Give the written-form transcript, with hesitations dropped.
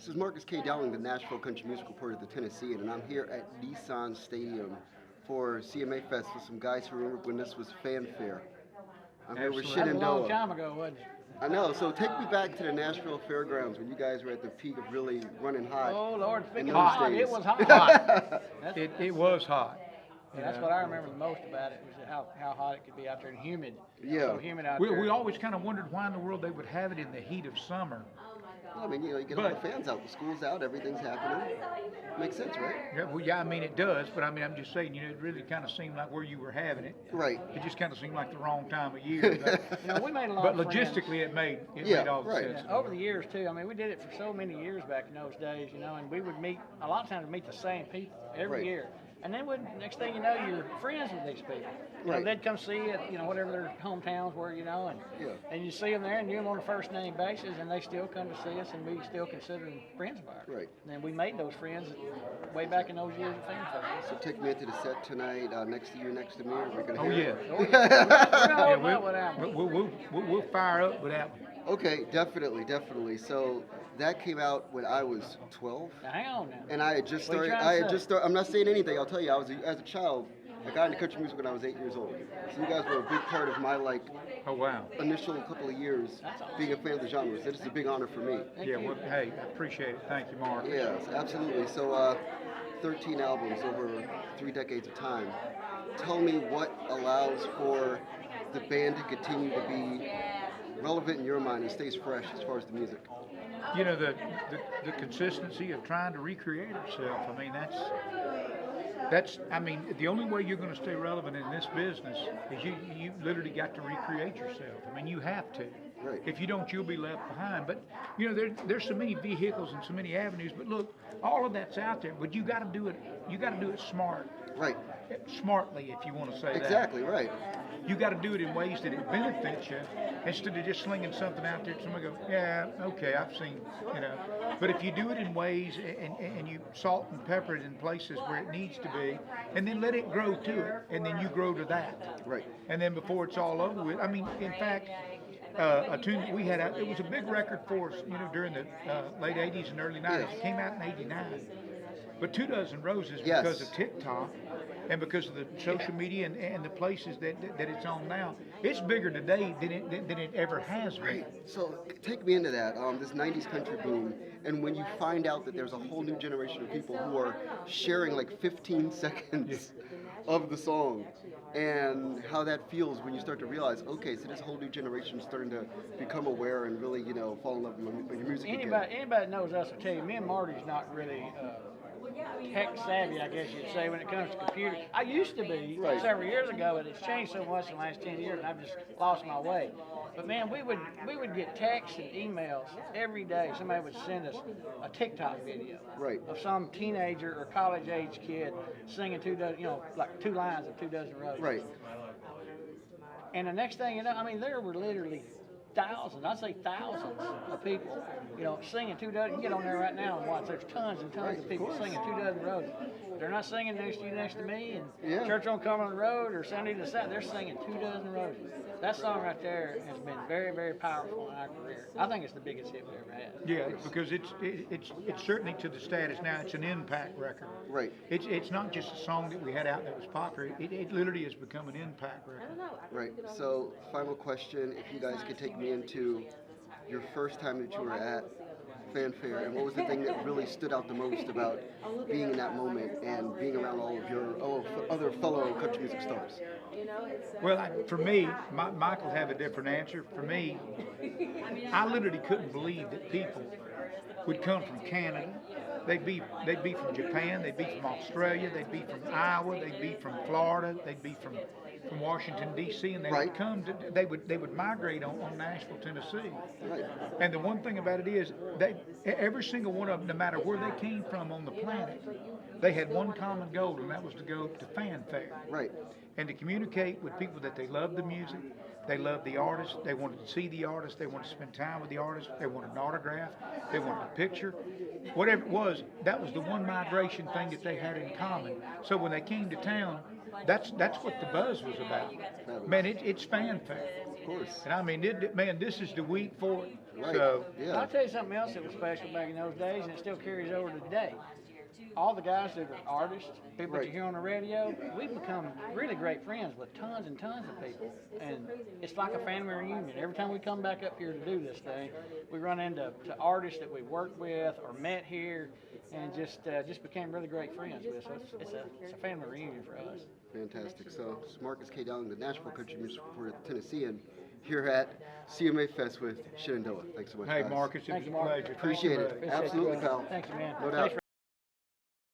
is Marcus K. Dowling, the Nashville Country Music Reporter of the Tennessean, and I'm here at Nissan Stadium for CMA Fest with some guys who remember when this was fanfare. I'm here with That was a long Shenandoah. time ago, wasn't it? I know, so take me back to the Nashville Fairgrounds when you guys were at the peak of really running hot. Oh, Lord, in speaking those of hot, days. it was hot. It was hot. That's what I remember the most about it, was how hot it could be out there and humid. Yeah. So humid out We, there. we always kind of wondered why in the world they would have it in the heat of summer. Well, I mean, you get all the fans out, the school's out, everything's happening. Makes sense, right? Yeah, I mean it does, but I mean I'm just saying, it really kind of seemed like where you were having it. Right. It just kind of seemed like the wrong time of year. But, We made a lot but of friends. logistically, it made all the right. sense. Over the years, too, I mean, we did it for so many years back in those days, and we would meet, a lot of times we'd meet the same people every Right. year. And then next thing you know, you're friends with these people. Right. They'd come see you at, whatever their hometowns were, and you see them there and you're on a first name basis, and they still come to see us, and we still consider them friends of ours. Right. And we made those friends way back in those years of FanFest. So take me into the set tonight, next to you, next to me. We're gonna Oh hear yeah. it. We're gonna Yeah, hold up with that one. we'll fire up with that one. Okay, definitely. So that came out when I was 12, Now, hang on now. and I had just What you started. trying to say? I'm not saying anything. I'll tell you, as a child, I got into country music when I was 8 years old. So you guys were a big part of my Oh wow. initial couple of years being a fan of the genres. That is a big honor for me. Yeah. Well, hey, I appreciate it. Thank you, Mark. Yes, absolutely. So 13 albums over 3 decades of time. Tell me what allows for the band to continue to be relevant in your mind and stays fresh as far as the music. The consistency of trying to recreate itself. I mean, that's I mean, the only way you're going to stay relevant in this business is you literally got to recreate yourself. I mean, you have to. Right. If you don't, you'll be left behind. But there's so many vehicles and so many avenues. But look, all of that's out there. But you got to do it. You got to do it smart. Right. Smartly, if you want to say that. Exactly, right. You got to do it in ways that it benefits you, instead of just slinging something out there. Somebody go, yeah, okay, I've seen, But if you do it in ways and you salt and pepper it in places where it needs to be, and then let it grow to it, and then you grow to that. Right. And then before it's all over with, I mean, in fact, a tune that we had out, it was a big record for us, during the late 80s and early 90s. It came out in 89. But 2 Dozen Roses, Yes. because of TikTok and because of the social media and the places that it's on now, it's bigger today than it ever has been. Right. So take me into that, this 90s country boom, and when you find out that there's a whole new generation of people who are sharing like 15 seconds of the song, and how that feels when you start to realize, okay, so this whole new generation is starting to become aware and really, fall in love with your music again. Anybody that knows us will tell you, me and Marty's not really tech savvy, I guess you'd say, when it comes to computers. I used to be several years ago, but it's changed so much in the last 10 years, and I've just lost my way. But man, we would get texts and emails every day. Somebody would send us a TikTok video of some teenager or college age kid singing 2 dozen, like 2 lines of 2 Dozen Roses. Right. And the next thing you know, I mean, there were literally thousands, I'd say thousands of people, singing 2 dozen. You can get on there right now and watch. There's tons and tons of people singing 2 Dozen Roses. They're not singing next to you, next to me, and Church on Cumberland Road or Sunday to Saturday. They're singing 2 Dozen Roses. That song right there has been very, very powerful in our career. I think it's the biggest hit we ever had. Yeah, because it's certainly to the status now. It's an impact record. Right. It's not just a song that we had out that was popular. It literally has become an impact record. Right. So, final question, if you guys could take me into your first time that you were at Fanfare, and what was the thing that really stood out the most about being in that moment and being around all of your other fellow country music stars? Well, for me, Mike will have a different answer. For me, I literally couldn't believe that people would come from Canada. They'd be from Japan. They'd be from Australia. They'd be from Iowa. They'd be from Florida. They'd be from Washington D.C. and they would come to they would migrate on Nashville, Tennessee. Right. And the one thing about it is every single one of them, no matter where they came from on the planet, they had one common goal, and that was to go to Fanfare. Right. And to communicate with people that they loved the music, they loved the artist, they wanted to see the artist, they wanted to spend time with the artist, they wanted an autograph, they wanted a picture. Whatever it was, that was the one migration thing that they had in common. So when they came to town, that's what the buzz was about. Man, it's Fanfare. Of course. And I mean, this is the week for it. Right. So, And I'll tell you something else that was special back in those days, and it still carries over today. All the guys that are artists, people that you hear on the radio, we've become really great friends with tons and tons of people. And it's like a family reunion. Every time we come back up here to do this thing, we run into artists that we worked with or met here, and just became really great friends with. So it's a family reunion for us. Fantastic. So, this is Marcus K. Dowling, the Nashville Country Music Reporter, Tennessean, here at CMA Fest with Shenandoah. Thanks so much, hey, guys. Marcus, it was Thank a you, Mark. pleasure. Thank you, Appreciate buddy. it. Appreciate Absolutely, it. pal. Thank you, man. No Thanks doubt. for